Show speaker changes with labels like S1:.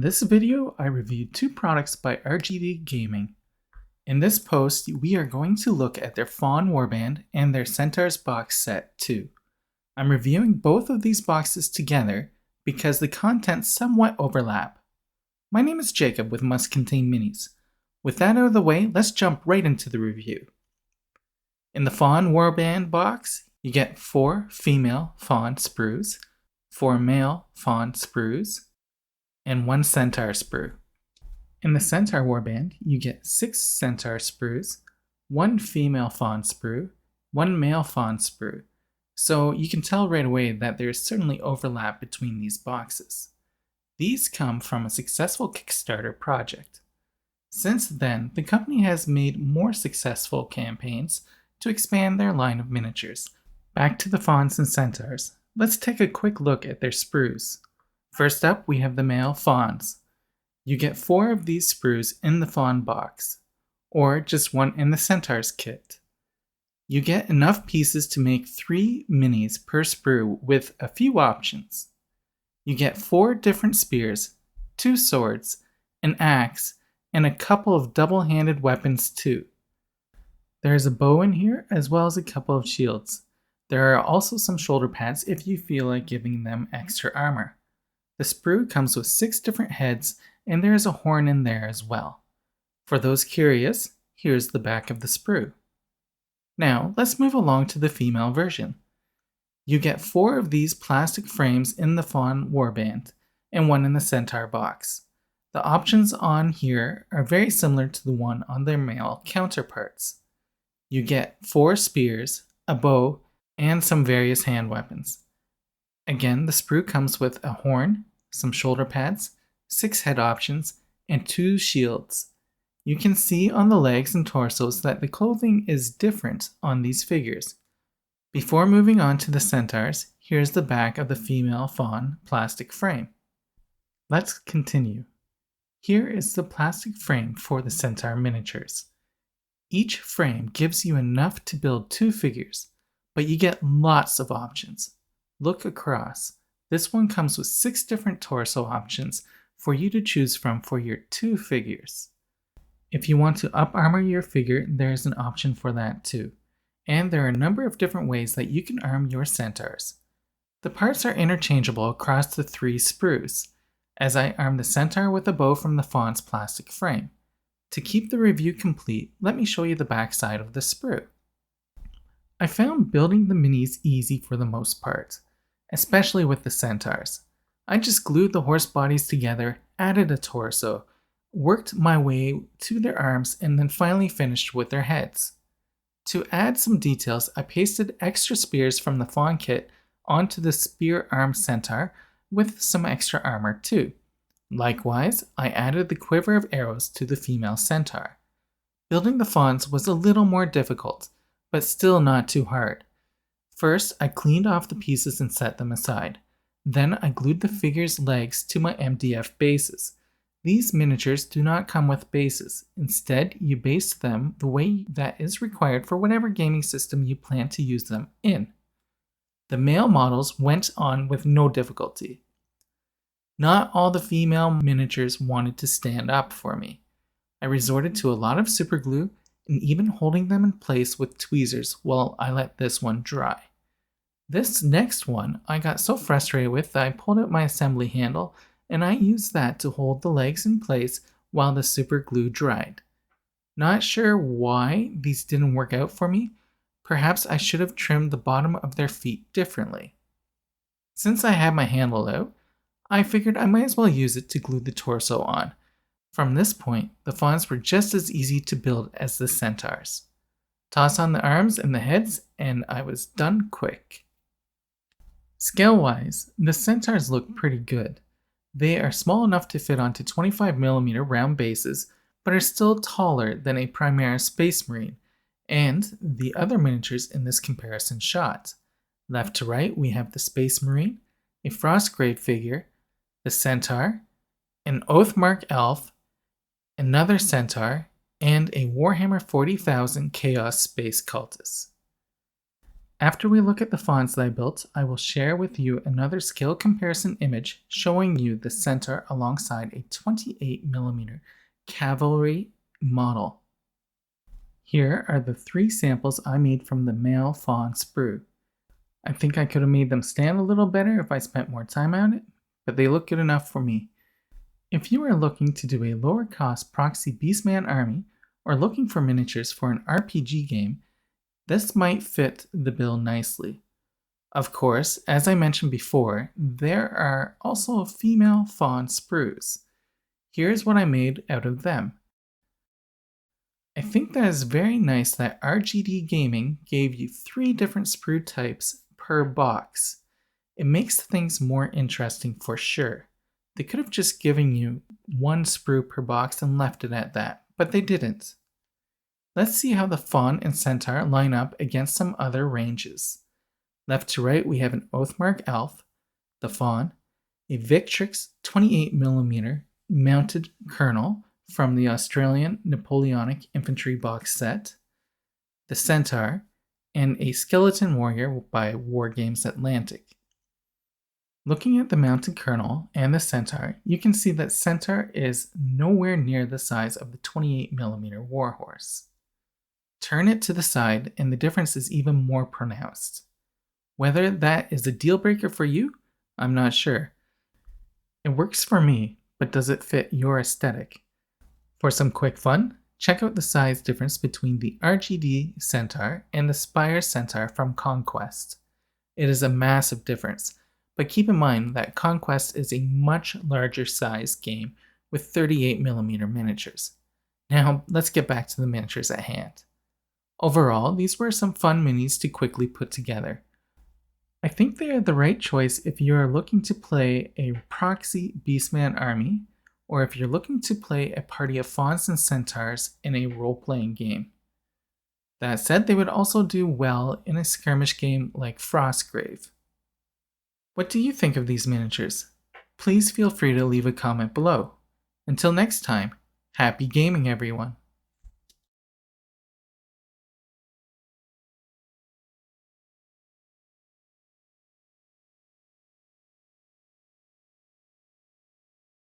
S1: In this video, I reviewed two products by RGD Gaming. In this post, we are going to look at their Faun Warband and their Centaurs box set too. I'm reviewing both of these boxes together because the contents somewhat overlap. My name is Jacob with Must Contain Minis. With that out of the way, let's jump right into the review. In the Faun Warband box, you get 4 female Faun Sprues, 4 male Faun Sprues, and 1 Centaur Sprue. In the Centaur Warband, you get 6 Centaur Sprues, 1 female Faun Sprue, 1 male Faun Sprue, so you can tell right away that there is certainly overlap between these boxes. These come from a successful Kickstarter project. Since then, the company has made more successful campaigns to expand their line of miniatures. Back to the Fauns and Centaurs, let's take a quick look at their Sprues. First up, we have the male Fauns. You get 4 of these Sprues in the Faun box, or just 1 in the Centaurs kit. You get enough pieces to make 3 minis per Sprue with a few options. You get 4 different spears, 2 swords, an axe, and a couple of double-handed weapons too. There is a bow in here as well as a couple of shields. There are also some shoulder pads if you feel like giving them extra armor. The Sprue comes with 6 different heads, and there is a horn in there as well. For those curious, here's the back of the Sprue. Now, let's move along to the female version. You get 4 of these plastic frames in the Faun Warband, and 1 in the Centaur box. The options on here are very similar to the one on their male counterparts. You get 4 spears, a bow, and some various hand weapons. Again, the Sprue comes with a horn, some shoulder pads, 6 head options, and 2 shields. You can see on the legs and torsos that the clothing is different on these figures. Before moving on to the Centaurs, here's the back of the female Faun plastic frame. Let's continue. Here is the plastic frame for the Centaur miniatures. Each frame gives you enough to build 2 figures, but you get lots of options. Look across. This one comes with 6 different torso options for you to choose from for your 2 figures. If you want to up armor your figure, there's an option for that too. And there are a number of different ways that you can arm your Centaurs. The parts are interchangeable across the 3 Sprues, as I arm the Centaur with a bow from the Faun's plastic frame. To keep the review complete, let me show you the back side of the Sprue. I found building the minis easy for the most part, especially with the Centaurs. I just glued the horse bodies together, added a torso, worked my way to their arms, and then finally finished with their heads. To add some details, I pasted extra spears from the Faun kit onto the spear arm Centaur with some extra armor too. Likewise, I added the quiver of arrows to the female Centaur. Building the Fauns was a little more difficult, but still not too hard. First, I cleaned off the pieces and set them aside. Then I glued the figure's legs to my MDF bases. These miniatures do not come with bases. Instead, you base them the way that is required for whatever gaming system you plan to use them in. The male models went on with no difficulty. Not all the female miniatures wanted to stand up for me. I resorted to a lot of super glue and even holding them in place with tweezers while I let this one dry. This next one I got so frustrated with that I pulled out my assembly handle and I used that to hold the legs in place while the super glue dried. Not sure why these didn't work out for me. Perhaps I should have trimmed the bottom of their feet differently. Since I had my handle out, I figured I might as well use it to glue the torso on. From this point, the Fauns were just as easy to build as the Centaurs. Toss on the arms and the heads, and I was done quick. Scale-wise, the Centaurs look pretty good. They are small enough to fit onto 25mm round bases, but are still taller than a Primaris Space Marine, and the other miniatures in this comparison shot. Left to right, we have the Space Marine, a Frostgrave figure, the Centaur, an Oathmark Elf, another Centaur, and a Warhammer 40,000 Chaos Space Cultist. After we look at the Fauns that I built, I will share with you another scale comparison image showing you the Centaur alongside a 28mm cavalry model. Here are the 3 samples I made from the male Faun sprue. I think I could have made them stand a little better if I spent more time on it, but they look good enough for me. If you are looking to do a lower cost proxy Beastman army, or looking for miniatures for an RPG game, this might fit the bill nicely. Of course, as I mentioned before, there are also female Faun sprues. Here's what I made out of them. I think that is very nice that RGD Gaming gave you 3 different sprue types per box. It makes things more interesting for sure. They could have just given you 1 sprue per box and left it at that, but they didn't. Let's see how the Faun and Centaur line up against some other ranges. Left to right, we have an Oathmark Elf, the Faun, a Victrix 28mm mounted Colonel from the Australian Napoleonic Infantry box set, the Centaur, and a Skeleton Warrior by Wargames Atlantic. Looking at the mounted Colonel and the Centaur, you can see that Centaur is nowhere near the size of the 28mm Warhorse. Turn it to the side and the difference is even more pronounced. Whether that is a deal breaker for you, I'm not sure. It works for me, but does it fit your aesthetic? For some quick fun, check out the size difference between the RGD Centaur and the Spire Centaur from Conquest. It is a massive difference, but keep in mind that Conquest is a much larger size game with 38mm miniatures. Now, let's get back to the miniatures at hand. Overall, these were some fun minis to quickly put together. I think they are the right choice if you are looking to play a proxy Beastman army, or if you're looking to play a party of Fauns and Centaurs in a role-playing game. That said, they would also do well in a skirmish game like Frostgrave. What do you think of these miniatures? Please feel free to leave a comment below. Until next time, happy gaming everyone!